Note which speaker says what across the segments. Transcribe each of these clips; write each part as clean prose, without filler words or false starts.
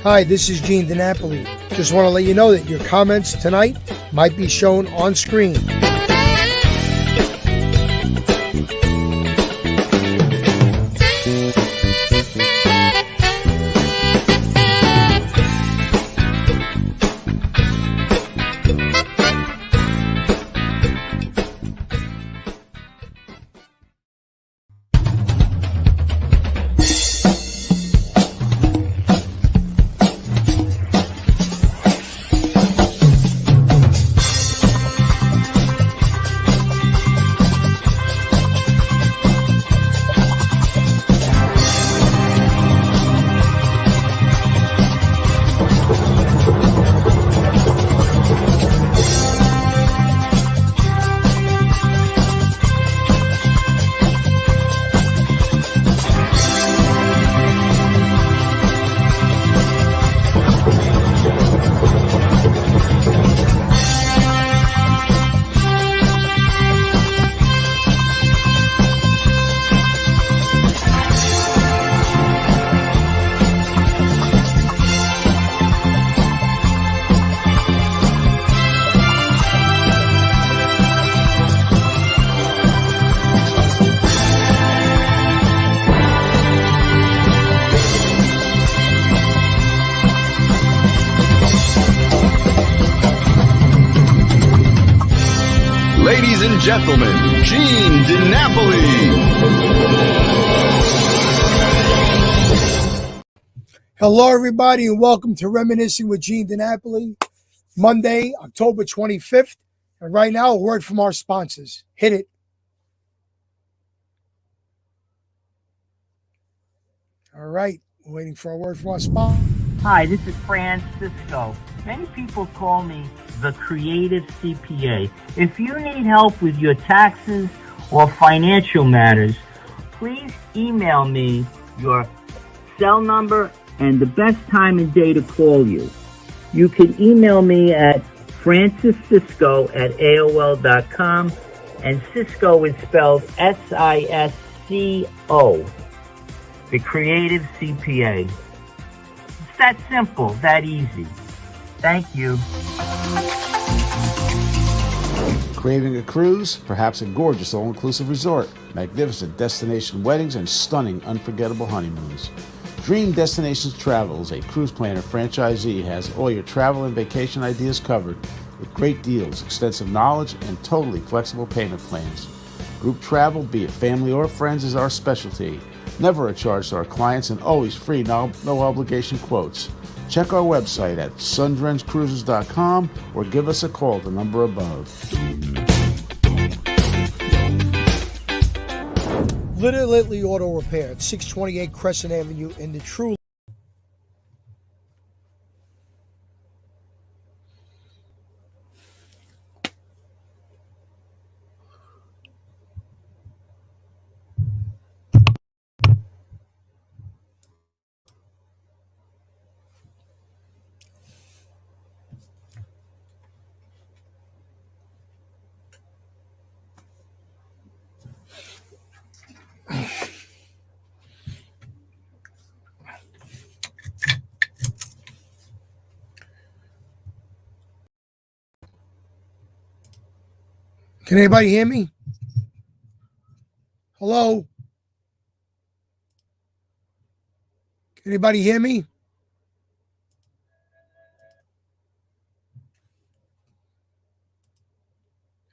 Speaker 1: Hi, this is Gene DiNapoli. Just want to let you know that your comments tonight might be shown on screen.
Speaker 2: Ladies and gentlemen, Gene DiNapoli.
Speaker 1: Hello, everybody, and welcome to Reminiscing with Gene DiNapoli, Monday, October 25th. And right now, a word from our sponsors. Hit it. All right, we're waiting for a word from our sponsor.
Speaker 3: Hi, this is Francisco. Many people call me the creative CPA. If you need help with your taxes or financial matters, please email me your cell number and the best time and day to call you. You can email me at franciscisco@aol.com, and Cisco is spelled SISCO. The creative CPA. It's that simple, that easy. Thank you.
Speaker 4: Craving a cruise? Perhaps a gorgeous all-inclusive resort, magnificent destination weddings, and stunning, unforgettable honeymoons. Dream Destinations Travels, a cruise planner franchisee, has all your travel and vacation ideas covered with great deals, extensive knowledge, and totally flexible payment plans. Group travel, be it family or friends, is our specialty. Never a charge to our clients and always free, no obligation quotes. Check our website at sundrencruises.com or give us a call at the number above.
Speaker 1: Little Auto Repair at 628 Crescent Avenue in the True. Can anybody hear me? Hello? Can anybody hear me?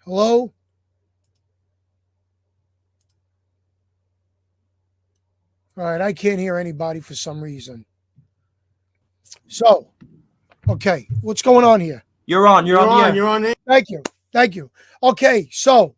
Speaker 1: Hello? All right, I can't hear anybody for some reason. So, okay, what's going on here?
Speaker 5: You're on the air.
Speaker 1: Thank you. Okay, so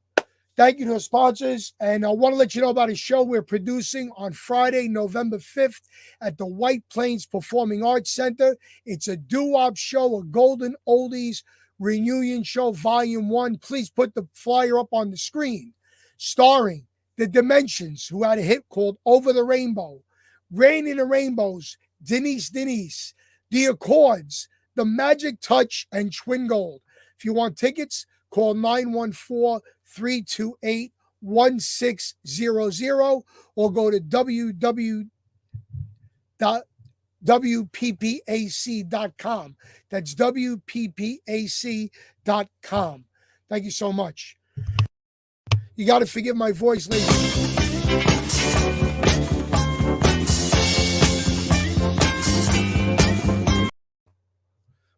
Speaker 1: thank you to the sponsors. And I want to let you know about a show we're producing on Friday, November 5th at the White Plains Performing Arts Center. It's a doo-wop show, a golden oldies reunion show, volume 1. Please put the flyer up on the screen. Starring The Dimensions, who had a hit called Over the Rainbow, Rain in the Rainbows, Denise, The Accords, The Magic Touch, and Twin Gold. If you want tickets, call 914-328-1600 or go to www.whiteplains.com WPPAC.com. That's WPPAC.com. Thank you so much. You got to forgive my voice, ladies.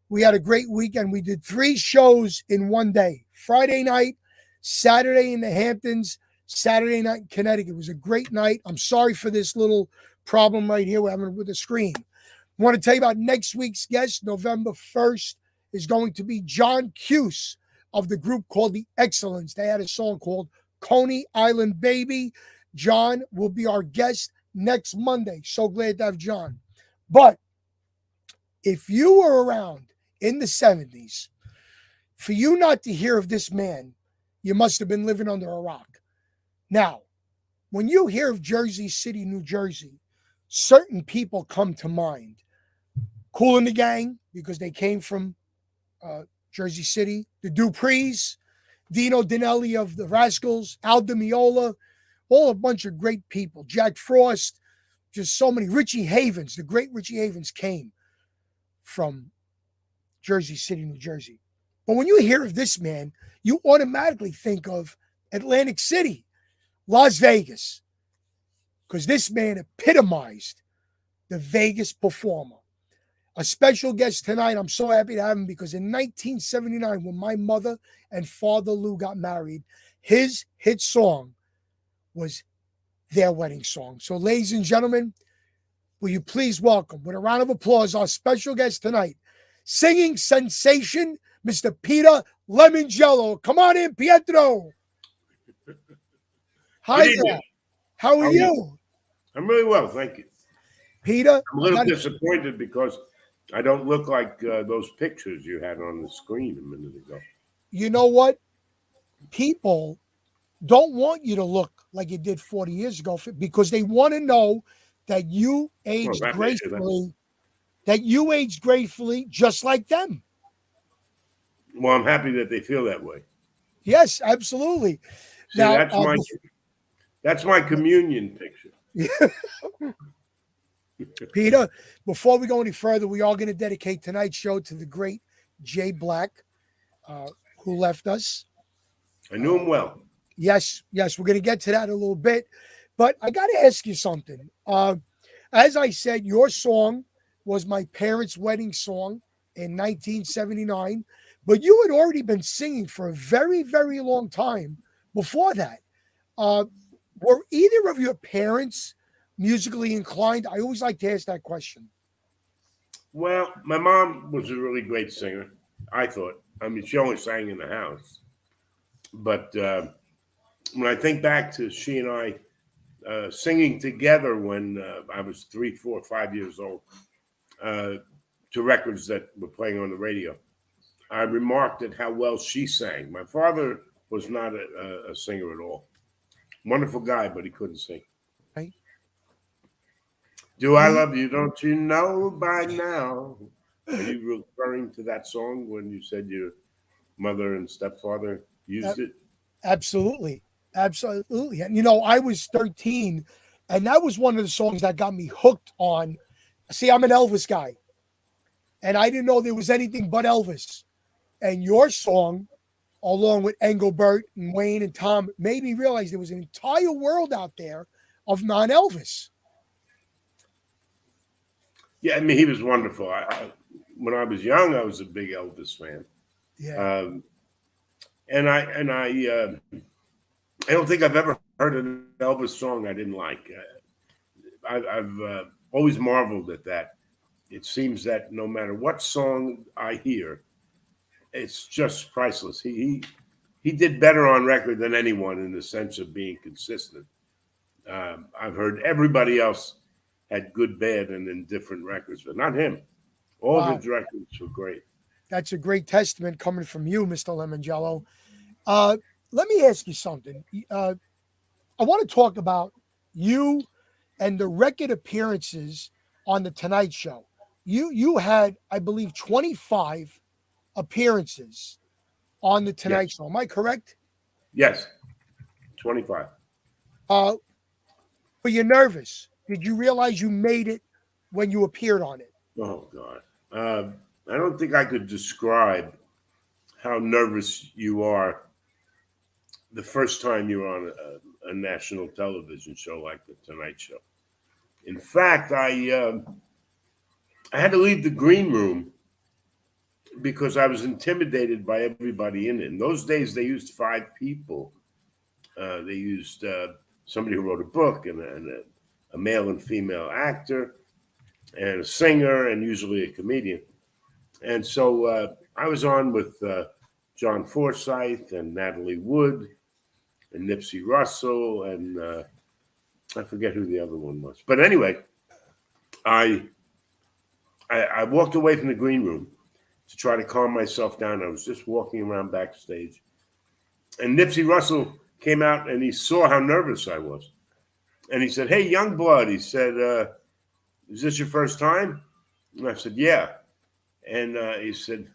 Speaker 1: We had a great weekend. We did 3 shows in one day. Friday night, Saturday in the Hamptons, Saturday night in Connecticut. It was a great night. I'm sorry for this little problem right here we're having with the screen. I want to tell you about next week's guest. November 1st is going to be John Cuse of the group called The Excellence. They had a song called Coney Island Baby. John will be our guest next Monday. So glad to have John. But if you were around in the 70s, for you not to hear of this man, you must have been living under a rock. Now, when you hear of Jersey City, New Jersey, certain people come to mind. Kool and the Gang, because they came from Jersey City. The Duprees, Dino Dinelli of the Rascals, Al DiMeola, all a bunch of great people. Jack Frost, just so many. Richie Havens, the great Richie Havens came from Jersey City, New Jersey. But when you hear of this man, you automatically think of Atlantic City, Las Vegas, because this man epitomized the Vegas performer. A special guest tonight, I'm so happy to have him because in 1979, when my mother and Father Lou got married, his hit song was their wedding song. So, ladies and gentlemen, will you please welcome, with a round of applause, our special guest tonight, singing sensation, Mr. Peter Lemongello. Come on in, Pietro. Hi there. How are you?
Speaker 6: I'm really well, thank you.
Speaker 1: Peter?
Speaker 6: I'm a little disappointed because I don't look like those pictures you had on the screen a minute ago.
Speaker 1: You know what? People don't want you to look like you did 40 years ago because they want to know that you aged gracefully, just like them.
Speaker 6: Well, I'm happy that they feel that way.
Speaker 1: Yes, absolutely.
Speaker 6: See, now, that's my communion picture.
Speaker 1: Peter, before we go any further, we are going to dedicate tonight's show to the great Jay Black, who left us.
Speaker 6: I knew him well.
Speaker 1: Yes, we're going to get to that in a little bit. But I got to ask you something. As I said, your song was my parents' wedding song in 1979, but you had already been singing for a very, very long time before that. Were either of your parents musically inclined? I always like to ask that question.
Speaker 6: Well, my mom was a really great singer, I thought. I mean, she only sang in the house. But when I think back to she and I singing together when I was 3, 4, 5 years old to records that were playing on the radio, I remarked at how well she sang. My father was not a singer at all. Wonderful guy, but he couldn't sing.
Speaker 1: Right.
Speaker 6: Do I love you? Don't you know by now? Are you referring to that song when you said your mother and stepfather used it?
Speaker 1: Absolutely. Absolutely. And, you know, I was 13, and that was one of the songs that got me hooked on. See, I'm an Elvis guy, and I didn't know there was anything but Elvis. And your song, along with Engelbert and Wayne and Tom, made me realize there was an entire world out there of non-Elvis.
Speaker 6: Yeah, I mean, he was wonderful. When I was young, I was a big Elvis fan.
Speaker 1: Yeah.
Speaker 6: And I don't think I've ever heard an Elvis song I didn't like. I've always marveled at that. It seems that no matter what song I hear, it's just priceless. He did better on record than anyone in the sense of being consistent. I've heard everybody else had good, bad, and in different records, but not him. All of his records were great.
Speaker 1: That's a great testament coming from you, Mr. Lemongello. Let me ask you something. I want to talk about you and the record appearances on The Tonight Show. You had, I believe, 25 appearances on The Tonight Show. Am I correct?
Speaker 6: Yes, 25.
Speaker 1: Were you nervous? Did you realize you made it when you appeared on it?
Speaker 6: Oh God, I don't think I could describe how nervous you are the first time you're on a national television show like the Tonight Show. In fact, I had to leave the green room because I was intimidated by everybody in it. In those days, they used 5 people. They used somebody who wrote a book and a male and female actor and a singer and usually a comedian. And so I was on with John Forsythe and Natalie Wood and Nipsey Russell and I forget who the other one was. But anyway, I walked away from the green room to try to calm myself down. I was just walking around backstage. And Nipsey Russell came out and he saw how nervous I was. And he said, "Hey, young blood," he said, "is this your first time?" And I said, "Yeah." And he said,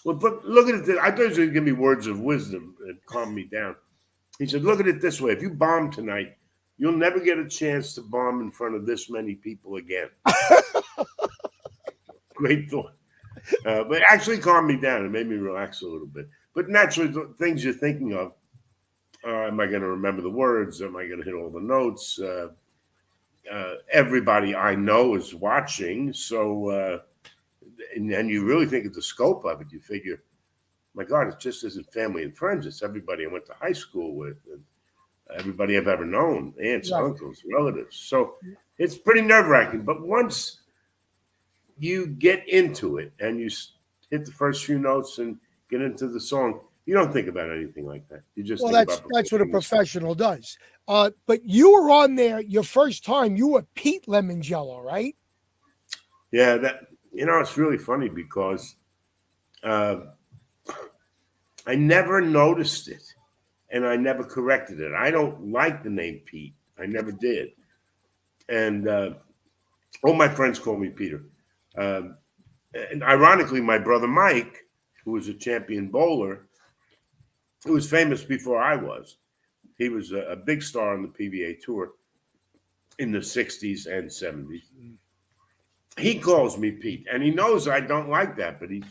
Speaker 6: "Well, look at it. I thought he was going to give me words of wisdom and calm me down." He said, "Look at it this way. If you bomb tonight, you'll never get a chance to bomb in front of this many people again." Great thought. But actually calmed me down. It made me relax a little bit. But naturally, the things you're thinking of, am I going to remember the words? Am I going to hit all the notes? Everybody I know is watching. So, and you really think of the scope of it. You figure, my God, it just isn't family and friends. It's everybody I went to high school with. And everybody I've ever known, aunts, uncles, relatives. So it's pretty nerve-wracking. But once you get into it and you hit the first few notes and get into the song, you don't think about anything like that. You just think about
Speaker 1: that's what a professional does. But you were on there your first time. You were Pete Lemongello, right?
Speaker 6: Yeah, it's really funny because I never noticed it. And I never corrected it. I don't like the name Pete. I never did. And all my friends call me Peter. And ironically, my brother Mike, who was a champion bowler, who was famous before I was, he was a big star on the PBA tour in the 60s and 70s. He calls me Pete. And he knows I don't like that, but he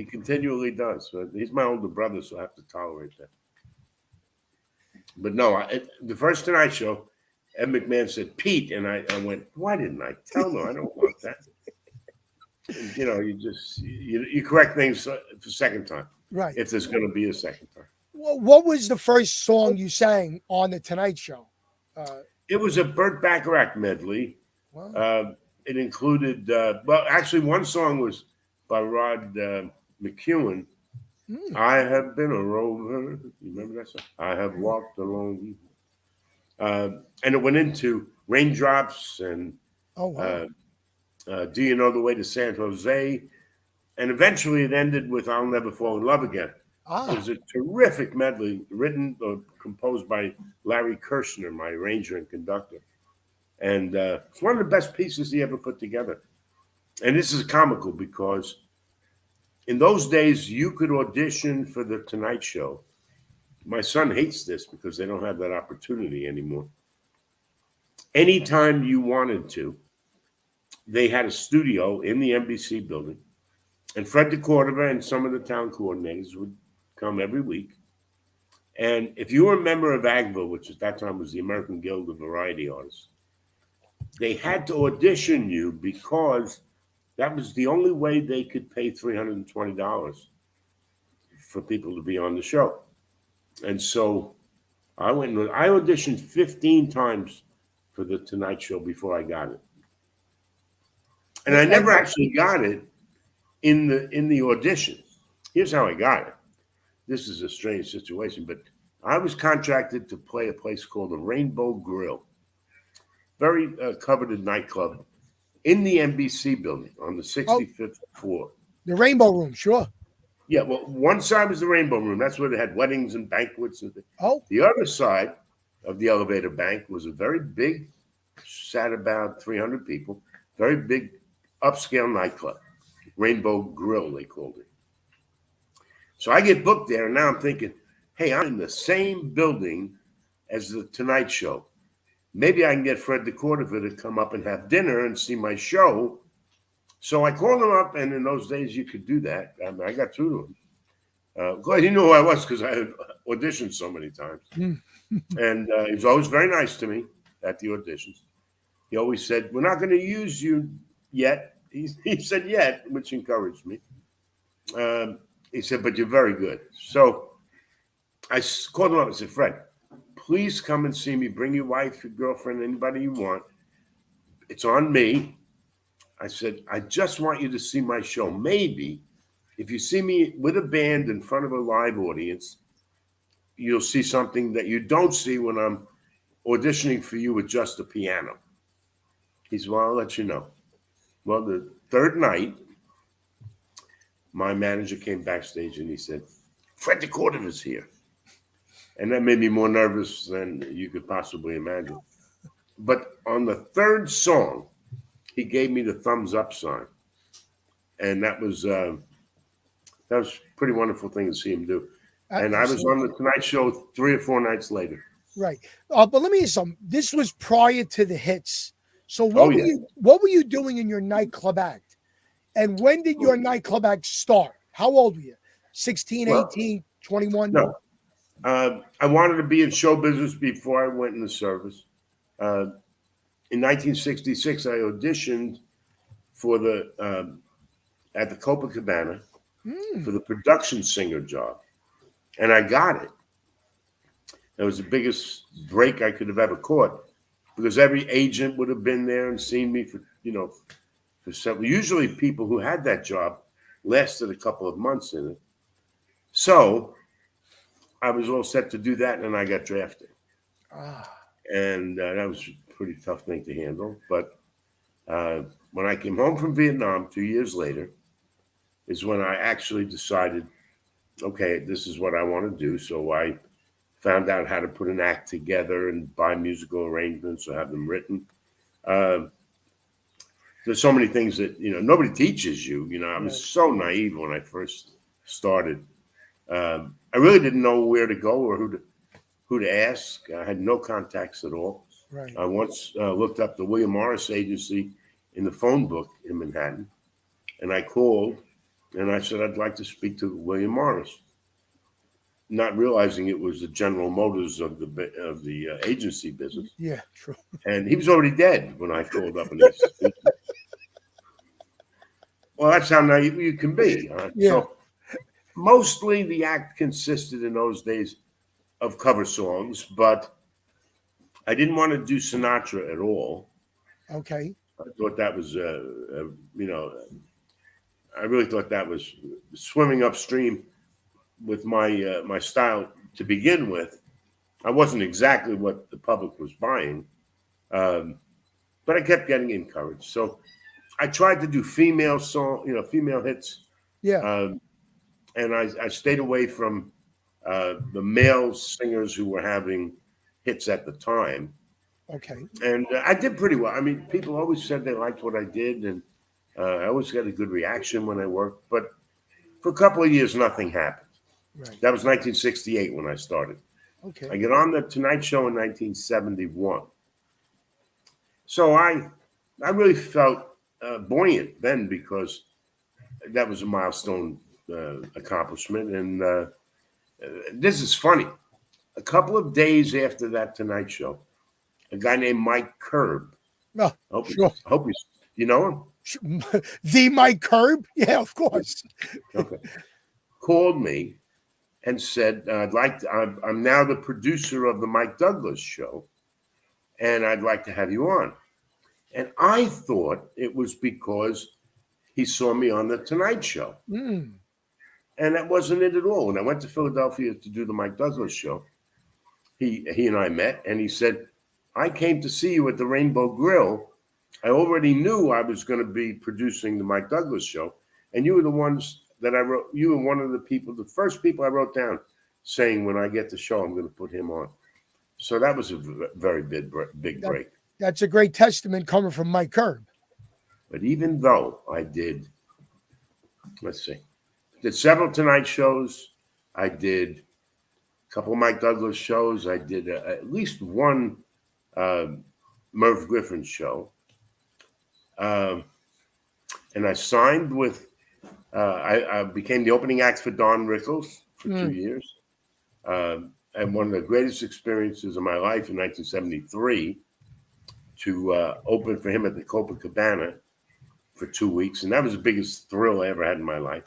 Speaker 6: continually does. So he's my older brother, so I have to tolerate that. But no, the first Tonight Show, Ed McMahon said Pete, and I went, why didn't I tell them? I don't want that. And, you correct things the second time,
Speaker 1: right? If
Speaker 6: there's going to be a second time.
Speaker 1: Well, what was the first song you sang on the Tonight Show?
Speaker 6: It was a Burt Bacharach medley. Wow. It included, actually, one song was by Rod McEwen. I have been a rover. You remember that song? I have walked alone. And it went into Raindrops and Do You Know the Way to San Jose? And eventually it ended with I'll Never Fall in Love Again. It was a terrific medley written or composed by Larry Kirshner, my arranger and conductor. And it's one of the best pieces he ever put together. And this is comical because in those days, you could audition for the Tonight Show. My son hates this because they don't have that opportunity anymore. Anytime you wanted to, they had a studio in the NBC building. And Fred DeCordova and some of the town coordinators would come every week. And if you were a member of AGVA, which at that time was the American Guild of Variety Artists, they had to audition you because that was the only way they could pay $320 for people to be on the show. And so I went and I auditioned 15 times for the Tonight Show before I got it. And I never actually got it in the audition. Here's how I got it. This is a strange situation, but I was contracted to play a place called the Rainbow Grill, very coveted nightclub in the NBC building on the 65th floor.
Speaker 1: The Rainbow Room, sure.
Speaker 6: Yeah, well, one side was the Rainbow Room. That's where they had weddings and banquets and things. The other side of the elevator bank was a very big, sat about 300 people, very big upscale nightclub. Rainbow Grill, they called it. So I get booked there, and now I'm thinking, hey, I'm in the same building as the Tonight Show. maybe I can get Fred the Cordover to come up and have dinner and see my show. So I called him up, and in those days you could do that. I got through to him. He knew who I was because I had auditioned so many times. And he was always very nice to me at the auditions. He always said, "We're not going to use you yet." He said yet, which encouraged me. He said, "But you're very good." So I called him up and said, "Fred, please come and see me. Bring your wife, your girlfriend, anybody you want. It's on me." I said, "I just want you to see my show. Maybe if you see me with a band in front of a live audience, you'll see something that you don't see when I'm auditioning for you with just a piano." He said, "Well, I'll let you know." Well, the third night, my manager came backstage and he said, "Fred the Cordover's here." And that made me more nervous than you could possibly imagine. But on the third song, he gave me the thumbs up sign. And that was a pretty wonderful thing to see him do. And I was on the Tonight Show 3 or 4 nights later.
Speaker 1: Right. But let me ask you something. This was prior to the hits. So what were you doing in your nightclub act? And when did your nightclub act start? How old were you? 16, 18, 21?
Speaker 6: No. I wanted to be in show business before I went in the service. In 1966, I auditioned for at the Copacabana for the production singer job, and I got it. It was the biggest break I could have ever caught because every agent would have been there and seen me for several. Usually, people who had that job lasted a couple of months in it. So I was all set to do that, and I got drafted. And that was a pretty tough thing to handle. But when I came home from Vietnam 2 years later is when I actually decided, okay, this is what I want to do. So I found out how to put an act together and buy musical arrangements or have them written. There's so many things that, nobody teaches you. I was so naive when I first started. I really didn't know where to go or who to ask. I had no contacts at all.
Speaker 1: Right.
Speaker 6: I once looked up the William Morris Agency in the phone book in Manhattan, and I called and I said, "I'd like to speak to William Morris," not realizing it was the General Motors of the agency business.
Speaker 1: Yeah, true.
Speaker 6: And he was already dead when I called up and asked to speak. Well, that's how naive you can be.
Speaker 1: Yeah.
Speaker 6: So mostly the act consisted in those days of cover songs, but I didn't want to do Sinatra at all.
Speaker 1: Okay.
Speaker 6: I thought that was, I really thought that was swimming upstream with my style to begin with. I wasn't exactly what the public was buying, but I kept getting encouraged. So I tried to do female hits.
Speaker 1: Yeah.
Speaker 6: And I stayed away from the male singers who were having hits at the time.
Speaker 1: Okay.
Speaker 6: And I did pretty well. I mean, people always said they liked what I did, and I always got a good reaction when I worked. But for a couple of years, nothing happened.
Speaker 1: Right.
Speaker 6: That was 1968 when I started.
Speaker 1: Okay.
Speaker 6: I get on the Tonight Show in 1971. So I really felt buoyant then because that was a milestone accomplishment. And this is funny. A couple of days after that Tonight Show, a guy named Mike Curb.
Speaker 1: Oh, sure.
Speaker 6: I hope you know him?
Speaker 1: The Mike Curb? Yeah, of course.
Speaker 6: Okay. Called me and said, I'm now the producer of the Mike Douglas Show, and I'd like to have you on. And I thought it was because he saw me on the Tonight Show.
Speaker 1: Mm.
Speaker 6: And that wasn't it at all. When I went to Philadelphia to do the Mike Douglas Show, he and I met, and he said, "I came to see you at the Rainbow Grill. I already knew I was going to be producing the Mike Douglas Show, and you were the ones that I wrote. You were one of the first people I wrote down, saying when I get the show, I'm going to put him on." So that was a very big break.
Speaker 1: That's a great testament coming from Mike Curb.
Speaker 6: But even though I did several Tonight shows, I did a couple of Mike Douglas shows, I did at least one Merv Griffin's show. And I signed with, I became the opening act for Don Rickles for 2 years. And one of the greatest experiences of my life in 1973 to open for him at the Copacabana for 2 weeks. And that was the biggest thrill I ever had in my life.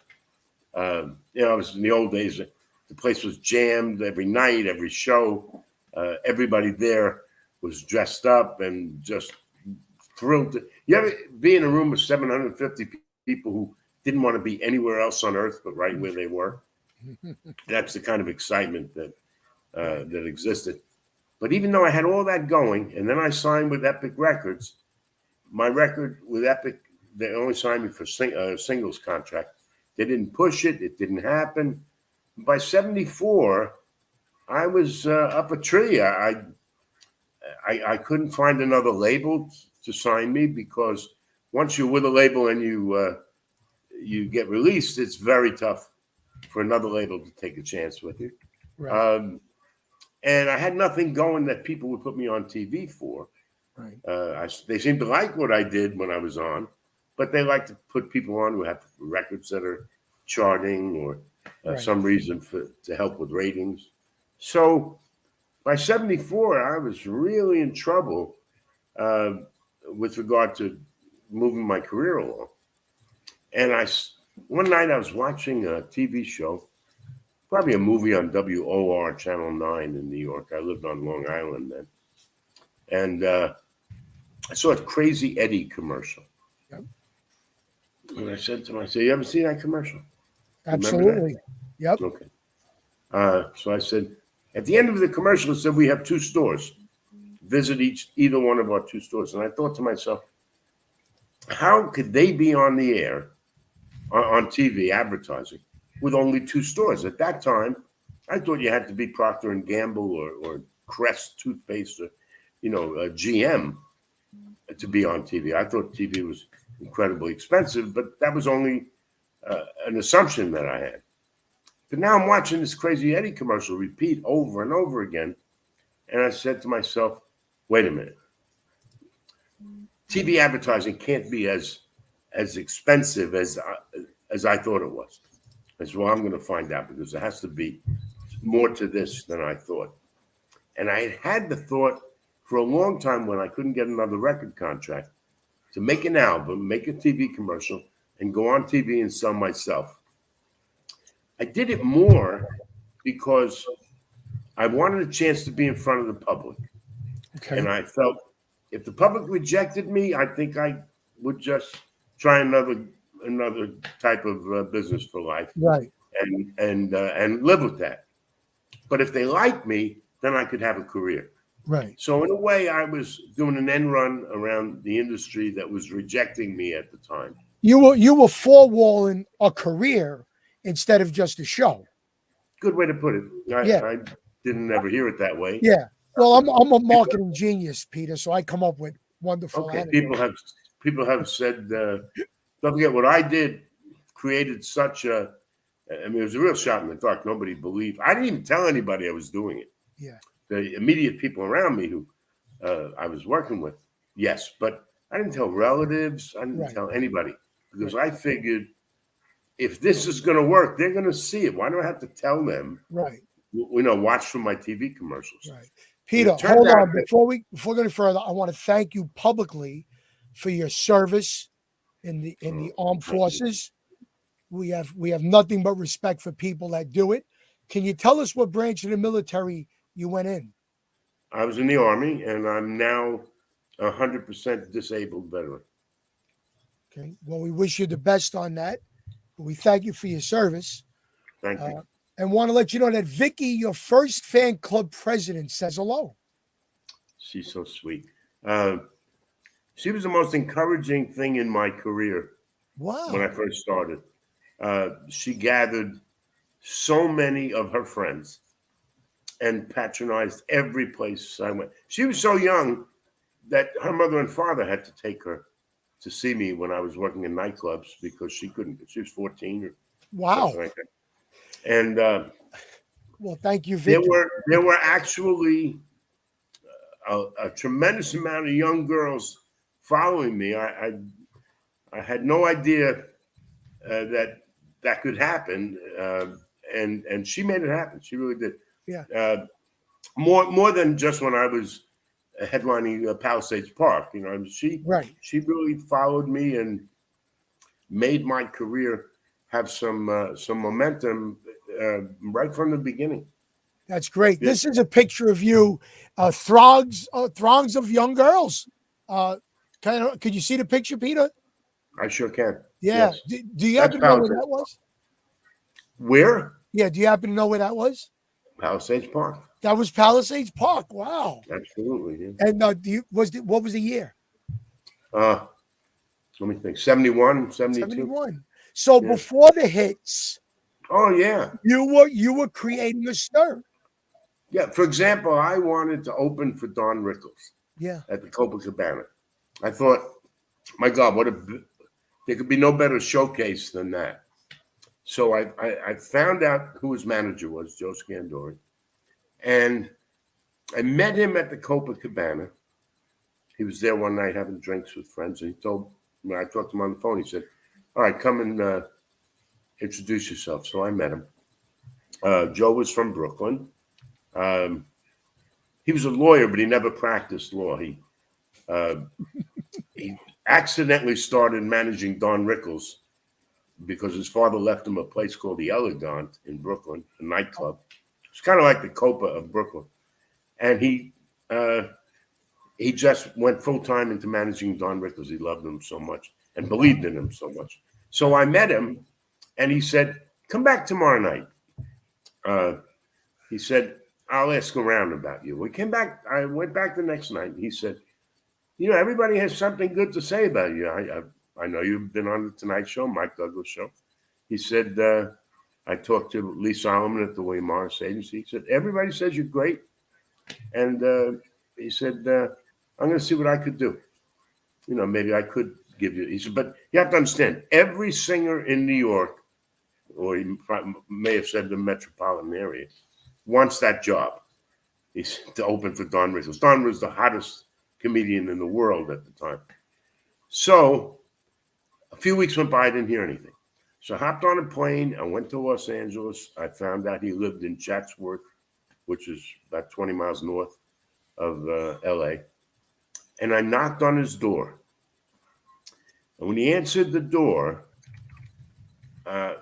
Speaker 6: I was in the old days, the place was jammed every night, every show. Everybody there was dressed up and just thrilled. You ever be in a room with 750 people who didn't want to be anywhere else on earth but right where they were? That's the kind of excitement that that existed. But even though I had all that going, and then I signed with Epic Records, my record with Epic, they only signed me for singles contract. They didn't push it. It didn't happen. By 74, I was up a tree. I couldn't find another label to sign me, because once you're with a label and you get released, it's very tough for another label to take a chance with you. Right. And I had nothing going that people would put me on TV for. Right. They seemed to like what I did when I was on, but they like to put people on who have records that are charting or some reason to help with ratings. So by 74, I was really in trouble with regard to moving my career along. And one night I was watching a TV show, probably a movie on WOR Channel 9 in New York. I lived on Long Island then. And I saw a Crazy Eddie commercial. Yep. And I said to myself, you ever seen that commercial?
Speaker 1: Absolutely. Yep.
Speaker 6: Okay. So I said, at the end of the commercial, it said, we have 2 stores. Visit either one of our 2 stores. And I thought to myself, how could they be on the air, on TV, advertising, with only 2 stores? At that time, I thought you had to be Procter and Gamble or Crest toothpaste or, GM to be on TV. I thought TV was incredibly expensive, but that was only an assumption that I had. But now I'm watching this Crazy Eddie commercial repeat over and over again. And I said to myself, wait a minute. TV advertising can't be as expensive as I thought it was. I said, well, I'm going to find out, because there has to be more to this than I thought. And I had the thought for a long time, when I couldn't get another record contract, to make an album, make a TV commercial, and go on TV and sell myself. I did it more because I wanted a chance to be in front of the public. Okay. And I felt if the public rejected me, I think I would just try another type of business for life, right? And live with that. But if they like me, then I could have a career, right? So in a way, I was doing an end run around the industry that was rejecting me at the time.
Speaker 1: You were forewalling a career instead of just a show.
Speaker 6: Good way to put it. I didn't ever hear it that way.
Speaker 1: Yeah. Well, I'm a marketing genius, Peter, so I come up with wonderful.
Speaker 6: Okay. People have said, don't forget what I did created such a. I mean, it was a real shot in the dark. Nobody believed. I didn't even tell anybody I was doing it. Yeah. The immediate people around me who I was working with, yes, but I didn't tell relatives. I didn't tell anybody, because I figured if this is going to work, they're going to see it. Why do I have to tell them? Right. Watch from my TV commercials. Right.
Speaker 1: Peter, hold on. Before we go any further, I want to thank you publicly for your service in the armed forces. We have nothing but respect for people that do it. Can you tell us what branch of the military you went in?
Speaker 6: I was in the Army, and I'm now 100% disabled veteran.
Speaker 1: Okay. Well, we wish you the best on that. We thank you for your service.
Speaker 6: Thank you.
Speaker 1: And want to let you know that Vicky, your first fan club president, says hello.
Speaker 6: She's so sweet. She was the most encouraging thing in my career. Wow. When I first started. She gathered so many of her friends and patronized every place I went. She was so young that her mother and father had to take her to see me when I was working in nightclubs, because she couldn't. She was 14 or something like that. And
Speaker 1: well, thank you, Vicky.
Speaker 6: There were actually a tremendous amount of young girls following me. I had no idea that could happen, and she made it happen. She really did.
Speaker 1: Yeah.
Speaker 6: More than just when I was headlining Palisades Park. You know, I mean, she really followed me and made my career have some momentum right from the beginning.
Speaker 1: That's great. Yeah. This is a picture of you, throngs of young girls. Could you see the picture, Peter?
Speaker 6: I sure can.
Speaker 1: Yeah. Yes. Do you happen to know where that was?
Speaker 6: Where?
Speaker 1: Yeah. Do you happen to know where that was?
Speaker 6: Palisades Park.
Speaker 1: That was Palisades Park. Wow.
Speaker 6: Absolutely. Yeah.
Speaker 1: And what was the year?
Speaker 6: Let me think. 71, 72.
Speaker 1: 71. So before the hits.
Speaker 6: Oh yeah.
Speaker 1: You were creating a stir.
Speaker 6: Yeah. For example, I wanted to open for Don Rickles.
Speaker 1: Yeah.
Speaker 6: At the Copacabana. I thought, my God, there could be no better showcase than that. So I found out who his manager was, Joe Scandori, and I met him at the Copacabana. He was there one night having drinks with friends, and he told me, I talked to him on the phone. He said, "All right, come and introduce yourself." So I met him. Joe was from Brooklyn. He was a lawyer, but he never practiced law. He accidentally started managing Don Rickles because his father left him a place called the Elegant in Brooklyn, a nightclub. It's kind of like the Copa of Brooklyn. And he just went full-time into managing Don Rickles. He loved him so much and believed in him so much. So I met him, and he said, "Come back tomorrow night." He said, "I'll ask around about you." We came back. I went back the next night. He said, "You know, everybody has something good to say about you. I know you've been on the Tonight Show, Mike Douglas show." He said, "I talked to Lee Solomon at the William Morris Agency." He said, "Everybody says you're great." And he said, "I'm going to see what I could do. You know, maybe I could give you." He said, "But you have to understand, every singer in New York, or he may have said the metropolitan area, wants that job." He said, to open for Don Rickles. Don was the hottest comedian in the world at the time. So a few weeks went by, I didn't hear anything. So I hopped on a plane. I went to Los Angeles. I found out he lived in Chatsworth, which is about 20 miles north of LA. And I knocked on his door. And when he answered the door,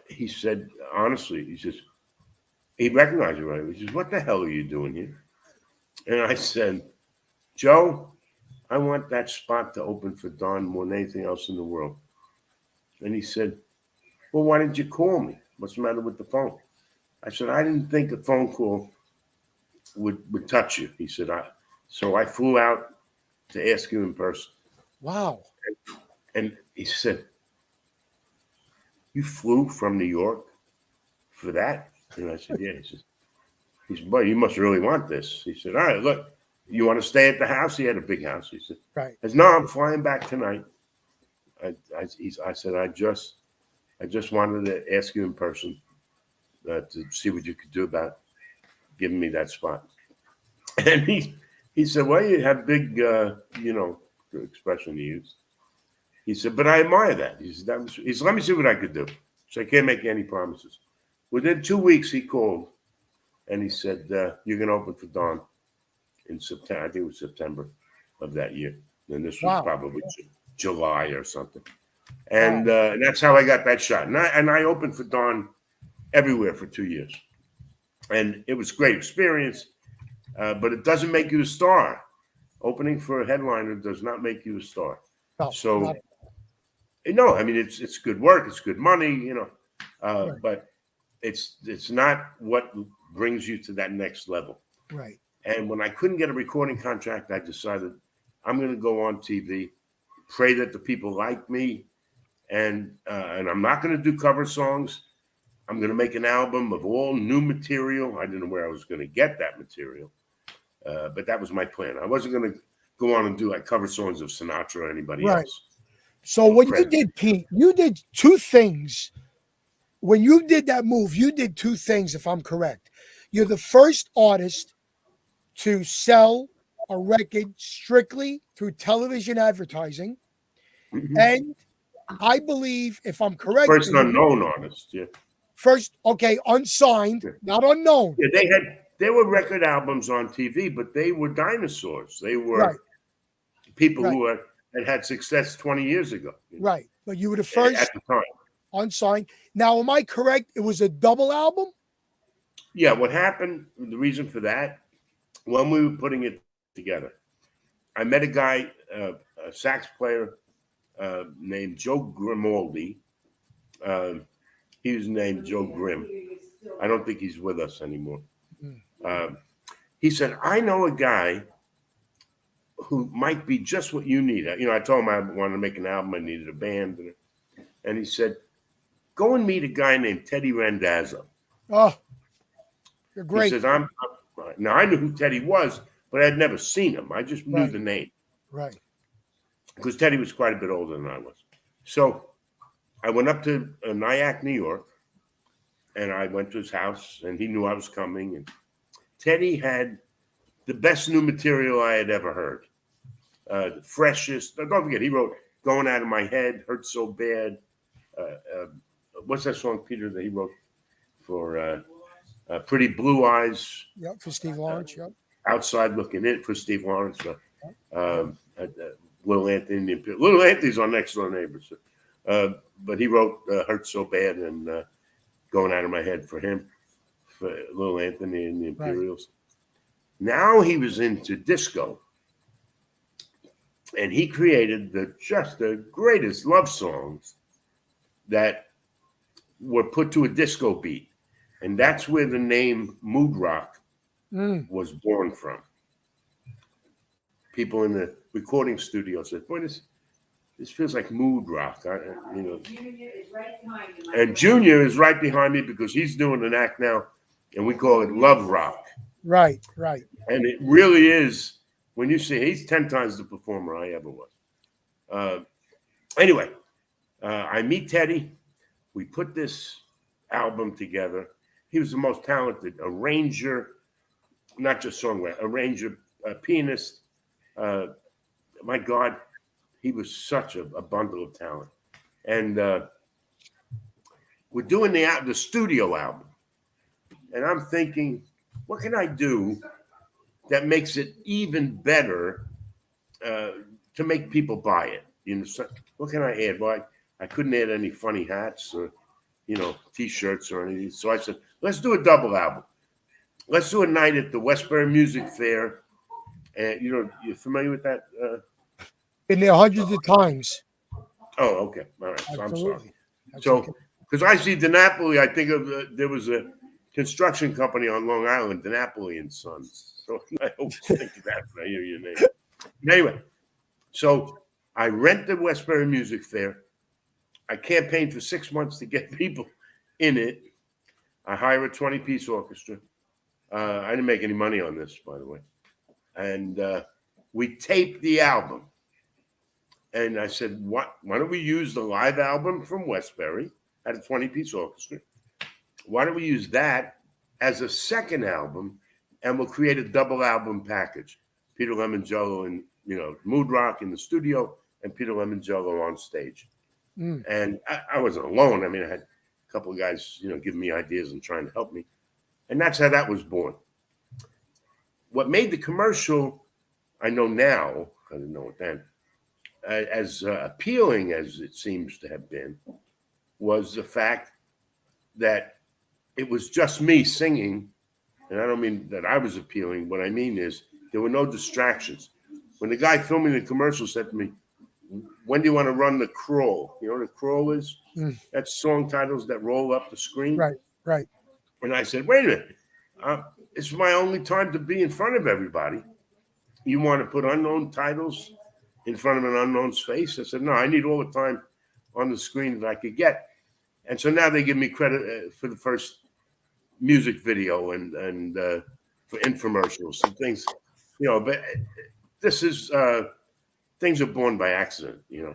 Speaker 6: he said, honestly, he says, he recognized me right away. He says, "What the hell are you doing here?" And I said, "Joe, I want that spot to open for Don more than anything else in the world." And he said, "Well, why didn't you call me? What's the matter with the phone?" I said, "I didn't think a phone call would touch you." He said, so I flew out to ask you in person.
Speaker 1: Wow.
Speaker 6: And he said, "You flew from New York for that?" And I said, "Yeah." He said, "Boy, you must really want this." He said, "All right, look, you want to stay at the house?" He had a big house. He said,
Speaker 1: "Right."
Speaker 6: I said, "No, I'm flying back tonight." I said, I just wanted to ask you in person to see what you could do about giving me that spot." And he said, "Well, you have big, the expression he used." He said, "But I admire that." He said, "Let me see what I could do." So I can't make any promises. Within 2 weeks, he called and he said, "You're going to open for Don in September." I think it was September of that year. And this was probably July or something. And that's how I got that shot. And I opened for Don everywhere for 2 years. And it was a great experience, but it doesn't make you a star. Opening for a headliner does not make you a star. So, no, I mean, it's good work. It's good money, but it's not what brings you to that next level.
Speaker 1: Right.
Speaker 6: And when I couldn't get a recording contract, I decided I'm going to go on TV, pray that the people like me, and I'm not going to do cover songs. I'm going to make an album of all new material. I didn't know where I was going to get that material, but that was my plan. I wasn't going to go on and do like cover songs of Sinatra or anybody else.
Speaker 1: So what you did, Pete, you did two things. When you did that move, you did two things, if I'm correct. You're the first artist to sell a record strictly through television advertising.
Speaker 6: Mhm.
Speaker 1: And I believe, if I'm correct,
Speaker 6: First unknown artist. Yeah.
Speaker 1: unsigned,
Speaker 6: Yeah.
Speaker 1: not unknown.
Speaker 6: Yeah, there were record albums on TV, but they were dinosaurs. They were
Speaker 1: Right.
Speaker 6: people
Speaker 1: Right.
Speaker 6: who had success 20 years ago.
Speaker 1: Right. But you were the
Speaker 6: At
Speaker 1: first
Speaker 6: the time.
Speaker 1: unsigned. Now, am I correct? It was a double album?
Speaker 6: Yeah, what happened, the reason for that, when we were putting it together, I met a guy, a sax player named Joe Grimaldi. He was named Joe Grimm. I don't think he's with us anymore. He said, I know a guy who might be just what you need. I told him I wanted to make an album. I needed a band. And he said, go and meet a guy named Teddy Randazzo.
Speaker 1: Oh, you're great.
Speaker 6: He says, now I knew who Teddy was, but I'd never seen him. I just knew the name.
Speaker 1: Right.
Speaker 6: Because Teddy was quite a bit older than I was. So I went up to Nyack, New York, and I went to his house, and he knew I was coming. And Teddy had the best new material I had ever heard. The freshest. Don't forget, he wrote Going Out of My Head, Hurt So Bad. What's that song, Peter, that he wrote for Pretty Blue Eyes?
Speaker 1: Yep, for Steve Lawrence, yep.
Speaker 6: Outside Looking In for Steve Lawrence. Little Anthony. Little Anthony's our next door neighbor. So, but he wrote Hurt So Bad and Going Out of My Head for him, for Little Anthony and the Imperials. Right. Now he was into disco. And he created just the greatest love songs that were put to a disco beat. And that's where the name Mood Rock was born from. People in the recording studio said, boy, this feels like mood rock. Junior is right behind you. And Junior is right behind me because he's doing an act now, and we call it love rock.
Speaker 1: Right, right.
Speaker 6: And it really is, when you see, he's 10 times the performer I ever was. Anyway, I meet Teddy. We put this album together. He was the most talented arranger, not just songwriter, arranger, pianist. My God, he was such a bundle of talent. And we're doing the studio album. And I'm thinking, what can I do that makes it even better to make people buy it? So what can I add? Well, I couldn't add any funny hats or, T-shirts or anything. So I said, let's do a double album. Let's do a night at the Westbury Music Fair. And you're familiar with that?
Speaker 1: Been there hundreds of times.
Speaker 6: Oh, okay. All right. So I'm sorry.
Speaker 1: That's
Speaker 6: so,
Speaker 1: okay.
Speaker 6: Because I see DiNapoli, I think of there was a construction company on Long Island, DiNapoli and Sons. So I always think of that when I hear your name. Anyway, so I rent the Westbury Music Fair. I campaigned for 6 months to get people in it. I hire a 20-piece orchestra. I didn't make any money on this, by the way. And we taped the album. And I said, why don't we use the live album from Westbury at a 20-piece orchestra? Why don't we use that as a second album, and we'll create a double album package? Peter Lemongello and, Mood Rock in the studio, and Peter Lemongello on stage. And I wasn't alone. I mean, I had a couple of guys, giving me ideas and trying to help me. And that's how that was born. What made the commercial, I know now, I didn't know it then, as appealing as it seems to have been, was the fact that it was just me singing. And I don't mean that I was appealing. What I mean is there were no distractions. When the guy filming the commercial said to me, when do you want to run the crawl? You know what a crawl is? That's song titles that roll up the screen.
Speaker 1: Right, right.
Speaker 6: And I said, wait a minute. It's my only time to be in front of everybody. You want to put unknown titles in front of an unknown's face? I said, no, I need all the time on the screen that I could get. And so now they give me credit for the first music video and for infomercials and things, but this is, things are born by accident,
Speaker 1: Yeah,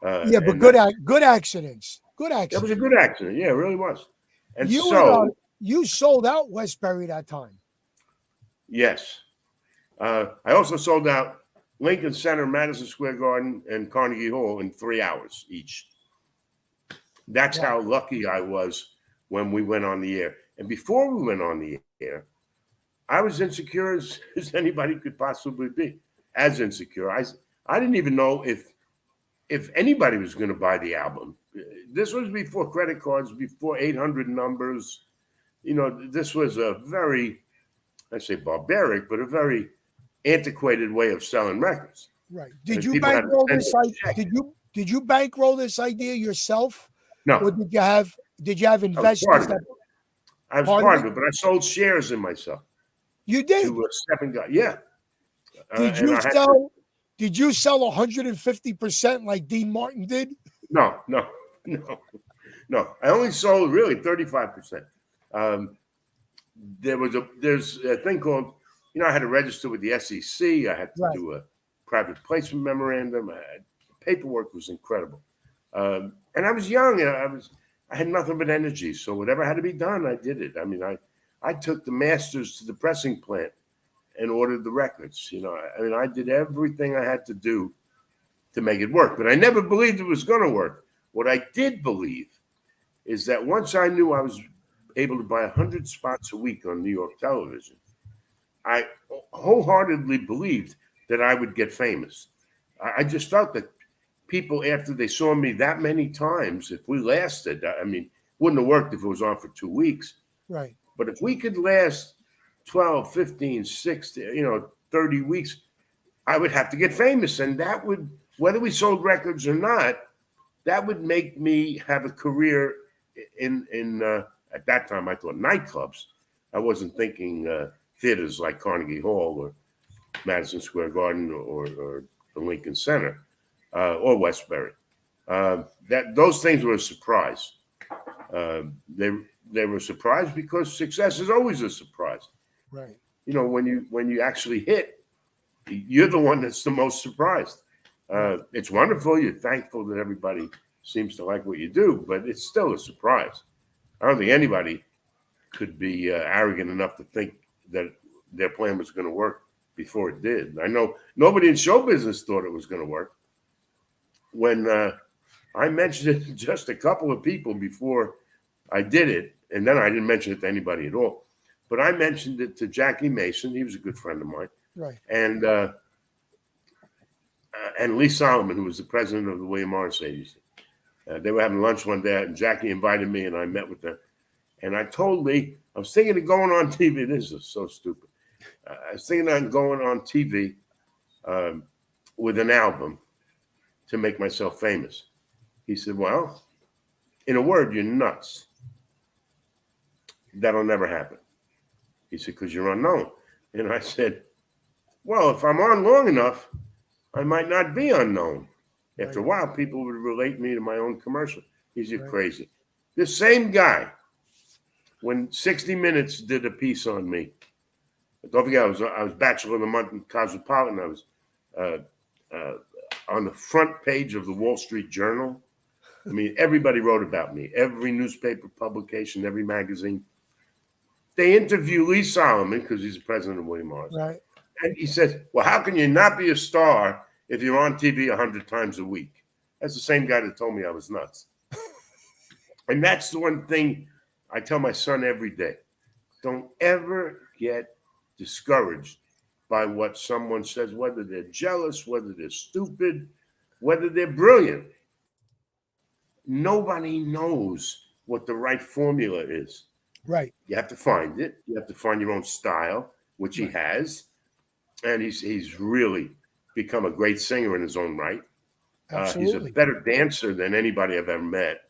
Speaker 1: but good accidents. Good accidents.
Speaker 6: It was a good accident. Yeah, it really was. And
Speaker 1: you sold out Westbury that time.
Speaker 6: Yes. I also sold out Lincoln Center, Madison Square Garden, and Carnegie Hall in 3 hours each. That's how lucky I was when we went on the air. And before we went on the air, I was insecure as anybody could possibly be. As insecure. I didn't even know if anybody was going to buy the album. This was before credit cards, before 800 numbers. This was a very, I say barbaric, but a very antiquated way of selling records.
Speaker 1: Right. Did you bankroll this? Did you bankroll this idea yourself?
Speaker 6: No.
Speaker 1: Or did you have investors?
Speaker 6: I was part of it, but I sold shares in myself.
Speaker 1: You did?
Speaker 6: To 7 guys. Yeah.
Speaker 1: Did you sell 150% like Dean Martin did?
Speaker 6: No. I only sold really 35%. There's a thing called, I had to register with the SEC. I had to do a private placement memorandum. Paperwork was incredible. And I was young, and I had nothing but energy. So whatever had to be done, I did it. I mean, I took the masters to the pressing plant and ordered the records. I did everything I had to do to make it work. But I never believed it was going to work. What I did believe is that once I knew I was able to buy 100 spots a week on New York television, I wholeheartedly believed that I would get famous. I just felt that people, after they saw me that many times, if we lasted, wouldn't have worked if it was on for 2 weeks.
Speaker 1: Right.
Speaker 6: But if we could last 12, 15, 60, 30 weeks, I would have to get famous. And that would, whether we sold records or not, that would make me have a career in at that time, I thought nightclubs. I wasn't thinking theaters like Carnegie Hall or Madison Square Garden or the Lincoln Center or Westbury. Those things were a surprise. They were a surprise because success is always a surprise.
Speaker 1: Right.
Speaker 6: When you actually hit, you're the one that's the most surprised. It's wonderful. You're thankful that everybody seems to like what you do, but it's still a surprise. I don't think anybody could be arrogant enough to think that their plan was going to work before it did. I know nobody in show business thought it was going to work. When I mentioned it to just a couple of people before I did it, and then I didn't mention it to anybody at all, but I mentioned it to Jackie Mason. He was a good friend of mine.
Speaker 1: Right.
Speaker 6: And Lee Solomon, who was the president of the William Morris Agency. They were having lunch one day, and Jackie invited me, and I met with them. And I told Lee, I was thinking of going on TV. This is so stupid. I was thinking of going on TV with an album to make myself famous. He said, well, in a word, you're nuts. That'll never happen. He said, because you're unknown. And I said, well, if I'm on long enough, I might not be unknown. After a while, people would relate me to my own commercial. He's crazy. This same guy, when 60 Minutes did a piece on me, don't forget, I was Bachelor of the Month in Cosmopolitan. I was on the front page of the Wall Street Journal. I mean, everybody wrote about me. Every newspaper publication, every magazine. They interview Lee Solomon because he's the president of William Morris.
Speaker 1: Right.
Speaker 6: And he said, well, how can you not be a star if you're on TV 100 times a week? That's the same guy that told me I was nuts. And that's the one thing I tell my son every day. Don't ever get discouraged by what someone says, whether they're jealous, whether they're stupid, whether they're brilliant. Nobody knows what the right formula is.
Speaker 1: Right.
Speaker 6: You have to find it. You have to find your own style, which he has. And he's really become a great singer in his own right. He's a better dancer than anybody I've ever met.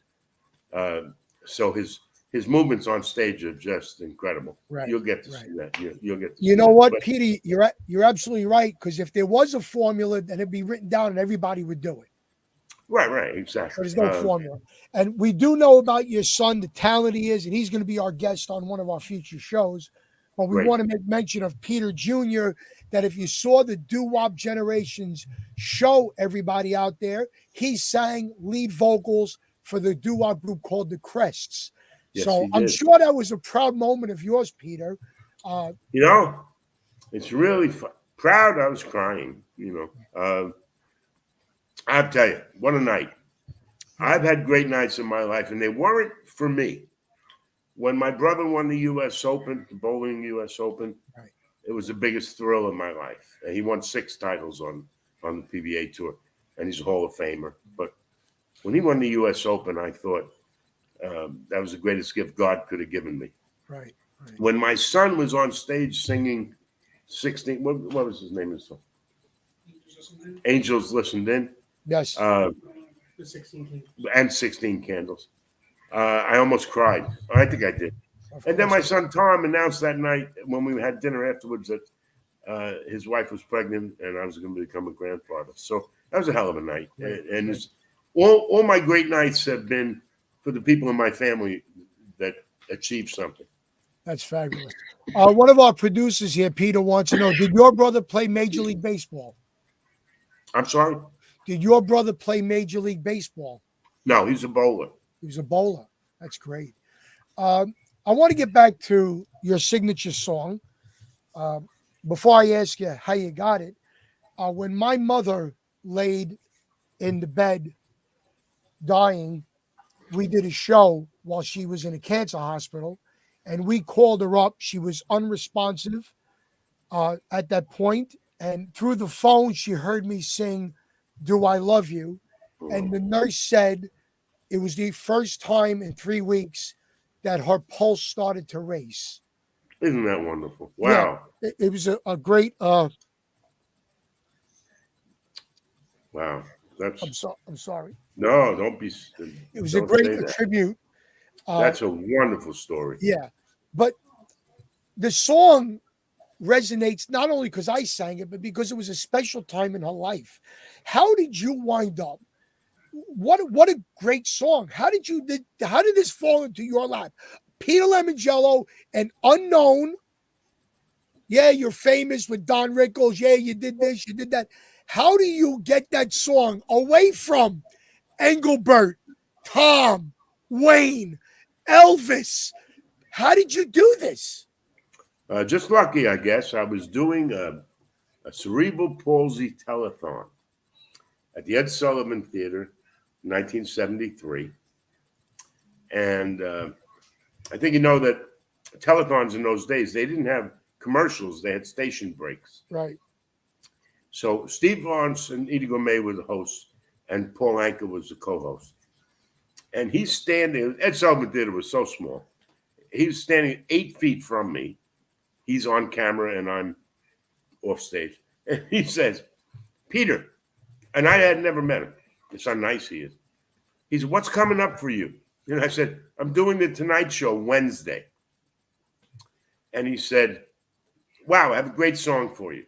Speaker 6: So his movements on stage are just incredible. Right. You'll get to see that. You'll get to see
Speaker 1: know what, Petey, you're absolutely right. Because if there was a formula, then it'd be written down and everybody would do it.
Speaker 6: Right, exactly.
Speaker 1: There's no formula. And we do know about your son, the talent he is, and he's going to be our guest on one of our future shows. But we want to make mention of Peter Jr., that if you saw the Doo-Wop Generations show, everybody out there, he sang lead vocals for the doo-wop group called the Crests. Yes, so I'm sure that was a proud moment of yours, Peter.
Speaker 6: It's really fun. Proud, I was crying. I'll tell you, what a night. I've had great nights in my life, and they weren't for me. When my brother won the U.S. Open, the bowling U.S. Open,
Speaker 1: Right.
Speaker 6: It was the biggest thrill of my life. He won 6 titles on the PBA tour, and he's a Hall of Famer. But when he won the U.S. Open, I thought that was the greatest gift God could have given me.
Speaker 1: Right.
Speaker 6: When my son was on stage singing 16, what was his name? Angels Listened In.
Speaker 1: Yes.
Speaker 5: The 16 Candles.
Speaker 6: And 16 Candles. I almost cried. I think I did. And then my son Tom announced that night when we had dinner afterwards that his wife was pregnant and I was going to become a grandfather. So that was a hell of a night.
Speaker 1: Right.
Speaker 6: And all my great nights have been for the people in my family that achieved something.
Speaker 1: That's fabulous. One of our producers here, Peter, wants to know, did your brother play Major League Baseball?
Speaker 6: I'm sorry?
Speaker 1: Did your brother play Major League Baseball?
Speaker 6: No, he's a bowler.
Speaker 1: He was a bowler. That's great. I want to get back to your signature song. Before I ask you how you got it, when my mother laid in the bed dying, we did a show while she was in a cancer hospital, and we called her up. She was unresponsive at that point, and through the phone, she heard me sing "Do I Love You?" And the nurse said it was the first time in 3 weeks that her pulse started to race.
Speaker 6: Isn't that wonderful? Wow.
Speaker 1: Yeah, it was a great.
Speaker 6: Wow.
Speaker 1: I'm sorry.
Speaker 6: No, don't be.
Speaker 1: It was a great tribute.
Speaker 6: That's a wonderful story.
Speaker 1: Yeah, but the song resonates not only because I sang it, but because it was a special time in her life. How did you wind up? What a great song. How did this fall into your lap? Peter Lemongello, an unknown. Yeah, you're famous with Don Rickles. Yeah, you did this, you did that. How do you get that song away from Engelbert, Tom, Wayne, Elvis? How did you do this?
Speaker 6: Just lucky, I guess. I was doing a cerebral palsy telethon at the Ed Sullivan Theater in 1973. And I think you know that telethons in those days, they didn't have commercials. They had station breaks.
Speaker 1: Right.
Speaker 6: So Steve Lawrence and Edie Gourmet were the hosts, and Paul Anka was the co-host. And he's standing, Ed Sullivan Theater was so small. He was standing 8 feet from me. He's on camera and I'm off stage. And he says, Peter, and I had never met him. That's how nice he is. He said, what's coming up for you? And I said, I'm doing the Tonight Show Wednesday. And he said, wow, I have a great song for you.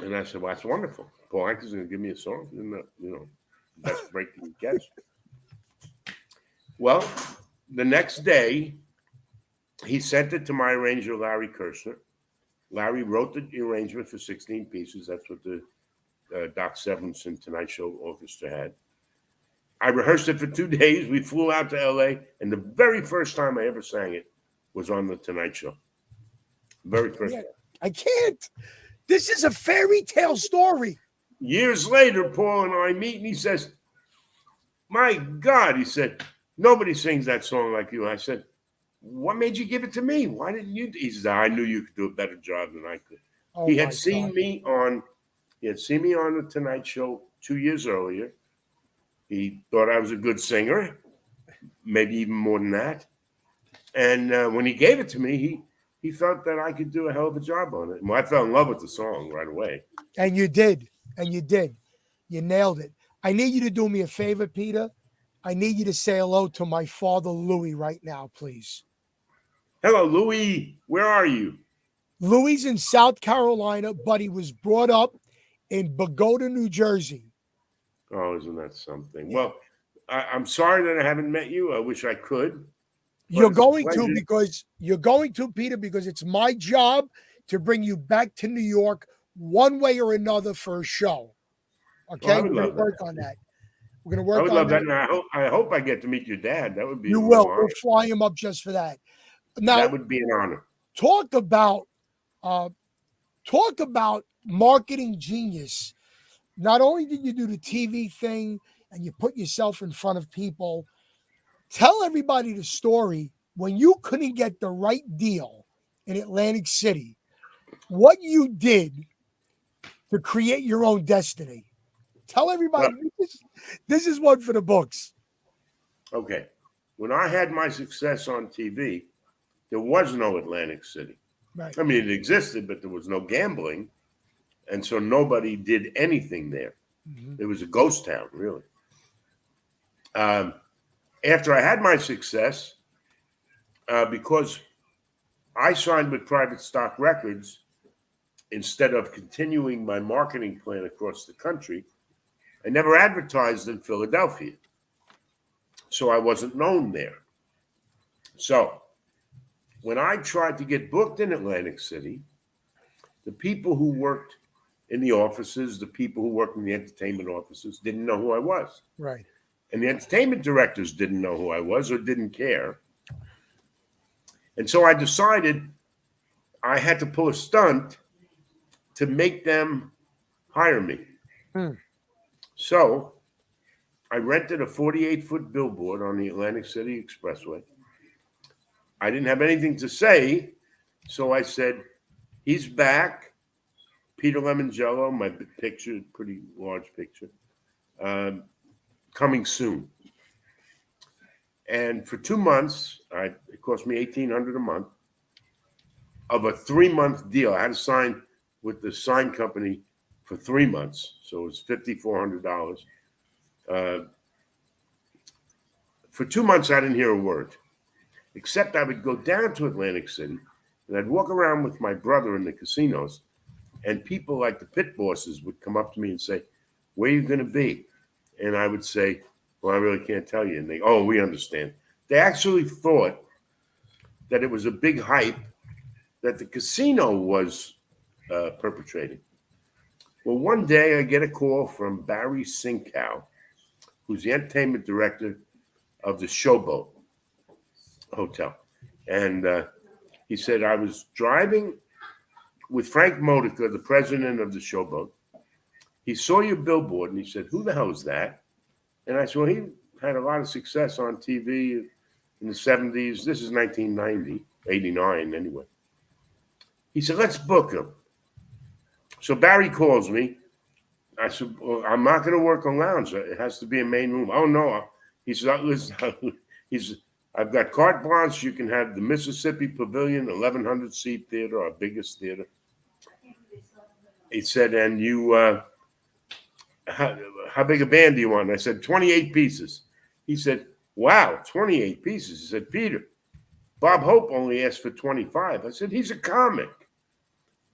Speaker 6: And I said, well, that's wonderful. Paul Anka's going to give me a song. Best break you can catch. Well, the next day, he sent it to my arranger, Larry Kirshner. Larry wrote the arrangement for 16 pieces. That's what the Doc Severinsen Tonight Show Orchestra had. I rehearsed it for 2 days. We flew out to L.A., and the very first time I ever sang it was on the Tonight Show. Very first.
Speaker 1: I can't. This is a fairy tale story.
Speaker 6: Years later, Paul and I meet, and he says, my God, he said, nobody sings that song like you. I said, what made you give it to me? Why didn't you? He said, I knew you could do a better job than I could.
Speaker 1: Oh,
Speaker 6: he had seen me on the Tonight Show 2 years earlier. He thought I was a good singer, maybe even more than that. And when he gave it to me, he felt that I could do a hell of a job on it. Well, I fell in love with the song right away.
Speaker 1: And you did. And you did. You nailed it. I need you to do me a favor, Peter. I need you to say hello to my father, Louis, right now, please.
Speaker 6: Hello, Louis. Where are you?
Speaker 1: Louis in South Carolina, but he was brought up in Bogota, New Jersey.
Speaker 6: Oh, isn't that something? Yeah. Well, I'm sorry that I haven't met you. I wish I could.
Speaker 1: You're going to, Peter, because it's my job to bring you back to New York one way or another for a show. Okay, we're going to work on that. We're going to work on that.
Speaker 6: I would love that, and I hope I get to meet your dad. That would be.
Speaker 1: You will. We'll fly him up just for that. Now,
Speaker 6: that would be an honor.
Speaker 1: Talk about talk about marketing genius. Not only did you do the TV thing and you put yourself in front of people, tell everybody the story when you couldn't get the right deal in Atlantic City, what you did to create your own destiny. Tell everybody this is one for the books.
Speaker 6: Okay. When I had my success on TV, there was no Atlantic City.
Speaker 1: Right.
Speaker 6: I mean, it existed, but there was no gambling. And so nobody did anything there. It was a ghost town, really. After I had my success, because I signed with Private Stock Records, instead of continuing my marketing plan across the country, I never advertised in Philadelphia. So I wasn't known there. So when I tried to get booked in Atlantic City, the people who worked in the offices, the people who worked in the entertainment offices didn't know who I was.
Speaker 1: Right.
Speaker 6: And the entertainment directors didn't know who I was or didn't care. And so I decided I had to pull a stunt to make them hire me. So I rented a 48-foot billboard on the Atlantic City Expressway. I didn't have anything to say, so I said, he's back. Peter Lemongello, my picture, pretty large picture, coming soon. And for 2 months, it cost me $1,800 a month of a 3-month deal. I had to sign with the sign company for 3 months, so it was $5,400. For 2 months, I didn't hear a word, except I would go down to Atlantic City, and I'd walk around with my brother in the casinos, and people like the pit bosses would come up to me and say, where are you going to be? And I would say, well, I really can't tell you. And they, oh, we understand. They actually thought that it was a big hype that the casino was perpetrating. Well, one day I get a call from Barry Sinkow, who's the entertainment director of the Showboat Hotel. And he said, I was driving with Frank Modica, the president of the Showboat. He saw your billboard and he said, who the hell is that? And I said, well, he had a lot of success on TV in the 70s. This is 1990, 89 anyway. He said, let's book him. So Barry calls me. I said, well, I'm not going to work a lounge. It has to be a main room. Oh, no. He said, listen, I've got carte blanche. You can have the Mississippi Pavilion, 1,100-seat theater, our biggest theater. He said, and you, how big a band do you want? And I said, 28 pieces. He said, wow, 28 pieces. He said, Peter, Bob Hope only asked for 25. I said, he's a comic.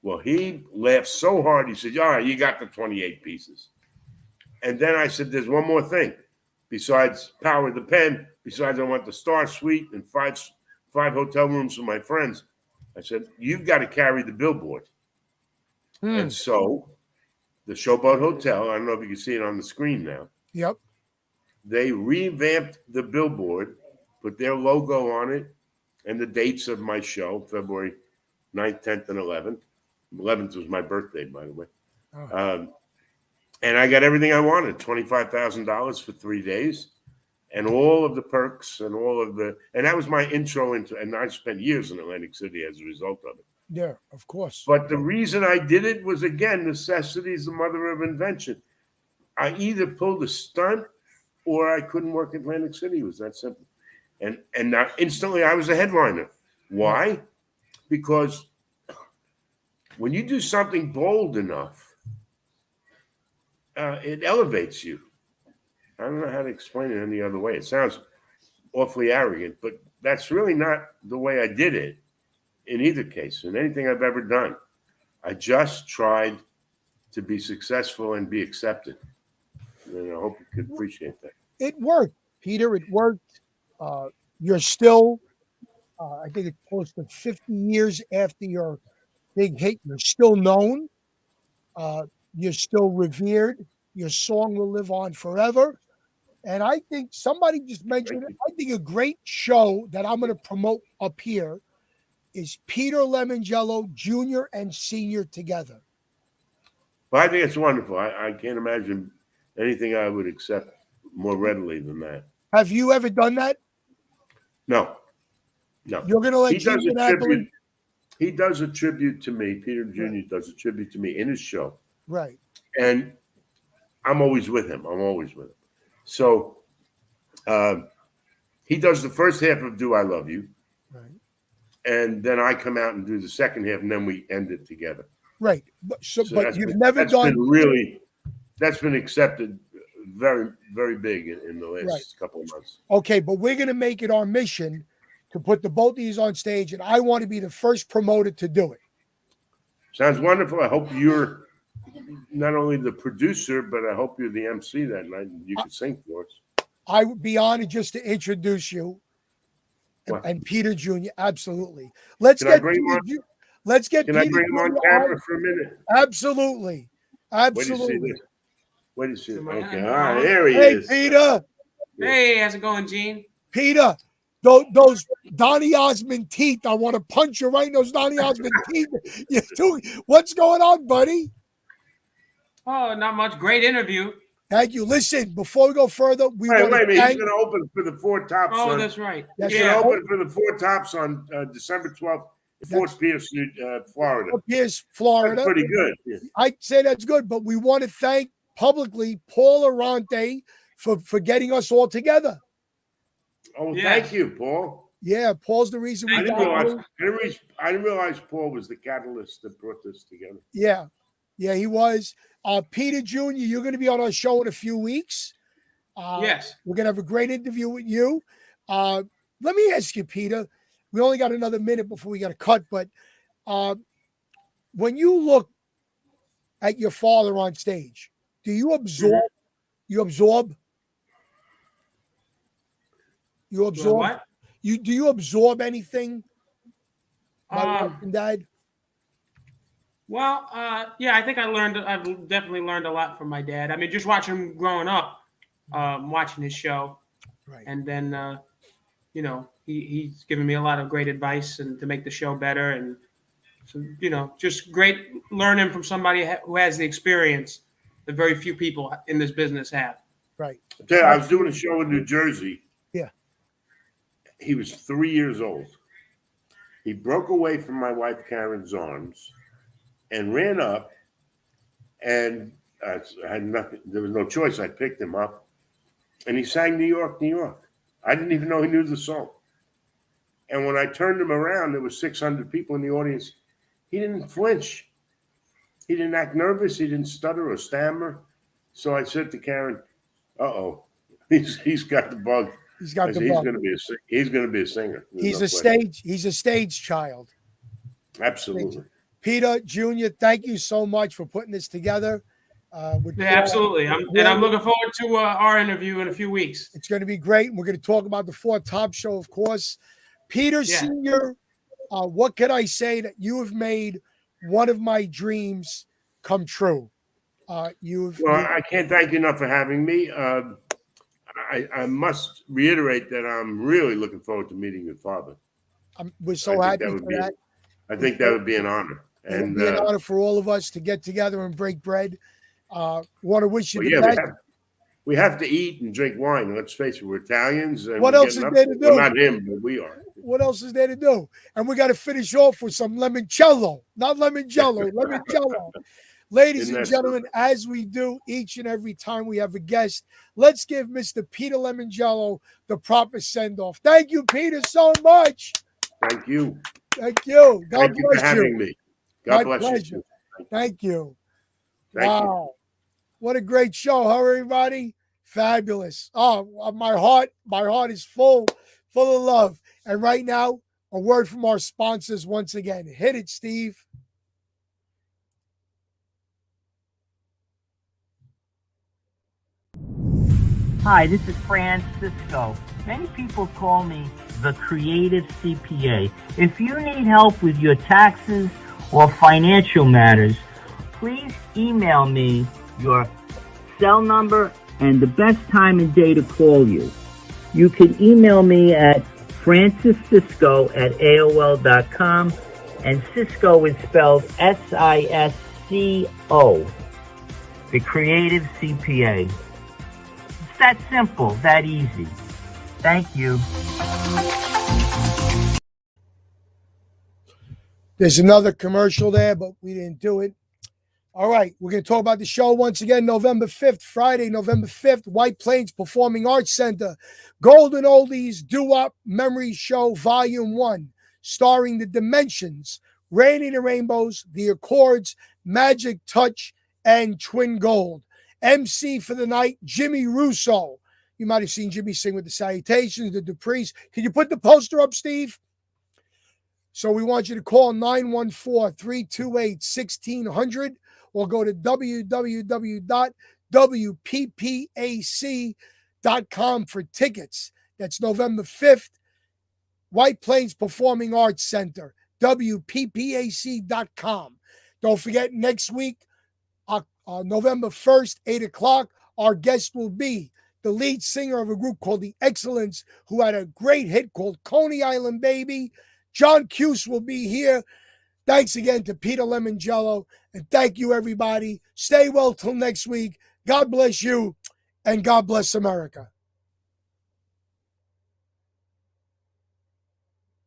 Speaker 6: Well, he laughed so hard. He said, all right, you got the 28 pieces. And then I said, there's one more thing. Besides Power the Pen, besides I want the Star Suite and five hotel rooms for my friends. I said, you've got to carry the billboard. And so the Showboat Hotel, I don't know if you can see it on the screen now.
Speaker 1: Yep.
Speaker 6: They revamped the billboard, put their logo on it, and the dates of my show, February 9th, 10th, and 11th. 11th was my birthday, by the way. Oh. And I got everything I wanted, $25,000 for 3 days, and all of the perks and and that was my intro into, and I spent years in Atlantic City as a result of it.
Speaker 1: Yeah, of course.
Speaker 6: But the reason I did it was, again, necessity is the mother of invention. I either pulled a stunt or I couldn't work in Atlantic City. It was that simple. And now instantly I was a headliner. Why? Because when you do something bold enough, it elevates you. I don't know how to explain it any other way. It sounds awfully arrogant, but that's really not the way I did it in either case, in anything I've ever done. I just tried to be successful and be accepted. And I hope you could appreciate that.
Speaker 1: It worked, Peter. It worked. You're still, I think it's close to 50 years after your big hit. You're still known. You're still revered. Your song will live on forever. And I think somebody just mentioned it. I think a great show that I'm going to promote up here is Peter Lemongello Jr. and Sr. together.
Speaker 6: Well, I think it's wonderful. I can't imagine anything I would accept more readily than that.
Speaker 1: Have you ever done that?
Speaker 6: No.
Speaker 1: You're going to let Gene DiNapoli?
Speaker 6: He does a tribute to me. Peter Jr. does a tribute to me in his show.
Speaker 1: Right.
Speaker 6: And I'm always with him. So he does the first half of Do I Love You.
Speaker 1: Right.
Speaker 6: And then I come out and do the second half, and then we end it together.
Speaker 1: Right. But you've never done.
Speaker 6: That's been accepted very, very big in the last couple of months.
Speaker 1: Okay, but we're going to make it our mission to put the both of these on stage, and I want to be the first promoter to do it.
Speaker 6: Sounds wonderful. I hope you're not only the producer, but I hope you're the MC that night and you can sing for us.
Speaker 1: I would be honored just to introduce you and Peter Jr. Absolutely. Can I bring him on
Speaker 6: camera for a minute?
Speaker 1: Absolutely.
Speaker 6: Wait to see this. Okay. All right. There he is.
Speaker 1: Hey, Peter.
Speaker 5: Hey, how's it going, Gene?
Speaker 1: Peter, those Donny Osmond teeth. I want to punch you right in those Donny Osmond teeth. What's going on, buddy?
Speaker 5: Oh, not much. Great interview.
Speaker 1: Thank you. Listen, before we go further,
Speaker 6: wait a minute. He's going to open for the Four Tops.
Speaker 5: Oh, that's right.
Speaker 6: He's going to open for the Four Tops on December 12th. Fort Pierce, Florida.
Speaker 1: Fort Pierce, Florida.
Speaker 6: That's pretty good. Yeah.
Speaker 1: I'd say that's good, but we want to thank publicly Paul Arante for getting us all together.
Speaker 6: Oh, thank you, Paul.
Speaker 1: Yeah, Paul's the reason
Speaker 6: I didn't realize Paul was the catalyst that brought this together.
Speaker 1: Yeah, he was. Peter Jr., you're going to be on our show in a few weeks.
Speaker 5: Yes.
Speaker 1: We're going to have a great interview with you. Let me ask you, Peter. We only got another minute before we got to cut, but when you look at your father on stage, do you absorb?
Speaker 5: Mm-hmm.
Speaker 1: You absorb?
Speaker 5: What?
Speaker 1: Do you absorb anything? From Dad?
Speaker 5: Well, yeah, I think I've definitely learned a lot from my dad. I mean, just watching him growing up, watching his show.
Speaker 1: Right.
Speaker 5: And then, he's given me a lot of great advice and to make the show better. And, so, just great learning from somebody who has the experience that very few people in this business have.
Speaker 1: Right.
Speaker 6: I was doing a show in New Jersey.
Speaker 1: Yeah.
Speaker 6: He was 3 years old. He broke away from my wife Karen's arms and ran up, and I had nothing. There was no choice. I picked him up, and he sang New York, New York. I didn't even know he knew the song. And when I turned him around, there was 600 people in the audience. He didn't flinch. He didn't act nervous. He didn't stutter or stammer. So I said to Karen, "Uh-oh, he's got the bug.
Speaker 1: He's got the bug.
Speaker 6: He's going to be a singer.
Speaker 1: He's a stage child.
Speaker 6: Absolutely."
Speaker 1: Peter Jr., thank you so much for putting this together.
Speaker 5: Absolutely. I'm looking forward to our interview in a few weeks.
Speaker 1: It's going to be great. We're going to talk about the Four Top show, of course. Peter Sr., what can I say that you have made one of my dreams come true? I
Speaker 6: can't thank you enough for having me. I must reiterate that I'm really looking forward to meeting your father.
Speaker 1: We're so happy for that.
Speaker 6: I think that would be an honor.
Speaker 1: It would be an honor for all of us to get together and break bread. Want to wish you the best.
Speaker 6: We have to eat and drink wine. Let's face it, we're Italians.
Speaker 1: What else is there to do?
Speaker 6: Well, not him, but we are.
Speaker 1: What else is there to do? And we got to finish off with some limoncello. Not limoncello, limoncello. Ladies and gentlemen, as we do each and every time we have a guest, let's give Mr. Peter Lemongello the proper send-off. Thank you, Peter, so much.
Speaker 6: Thank you.
Speaker 1: Thank you. God
Speaker 6: bless you. Thank you for having me. God bless you.
Speaker 1: Thank you.
Speaker 6: Thank you.
Speaker 1: What a great show, huh, everybody? Fabulous. Oh, my heart is full of love. And right now, a word from our sponsors once again. Hit it, Steve.
Speaker 3: Hi, this is Francisco. Many people call me the creative CPA. If you need help with your taxes or financial matters, please email me your cell number and the best time and day to call you. You can email me at franciscisco@aol.com, and Cisco is spelled SISCO, the Creative CPA. It's that simple, that easy. Thank you.
Speaker 1: There's another commercial there, but we didn't do it. All right, we're going to talk about the show once again, November 5th, Friday, November 5th, White Plains Performing Arts Center, Golden Oldies Doo-Wop Memory Show Volume 1, starring The Dimensions, Rainy the Rainbows, The Accords, Magic Touch, and Twin Gold. MC for the night, Jimmy Russo. You might have seen Jimmy sing with the Salutations, the Duprees. Can you put the poster up, Steve? So we want you to call 914-328-1600 or go to www.wppac.com for tickets. That's November 5th, White Plains Performing Arts Center, wppac.com. Don't forget, next week, November 1st, 8 o'clock, our guest will be the lead singer of a group called The Excellence, who had a great hit called Coney Island Baby. John Cuse will be here. Thanks again to Peter Lemongello, and thank you, everybody. Stay well till next week. God bless you, and God bless America.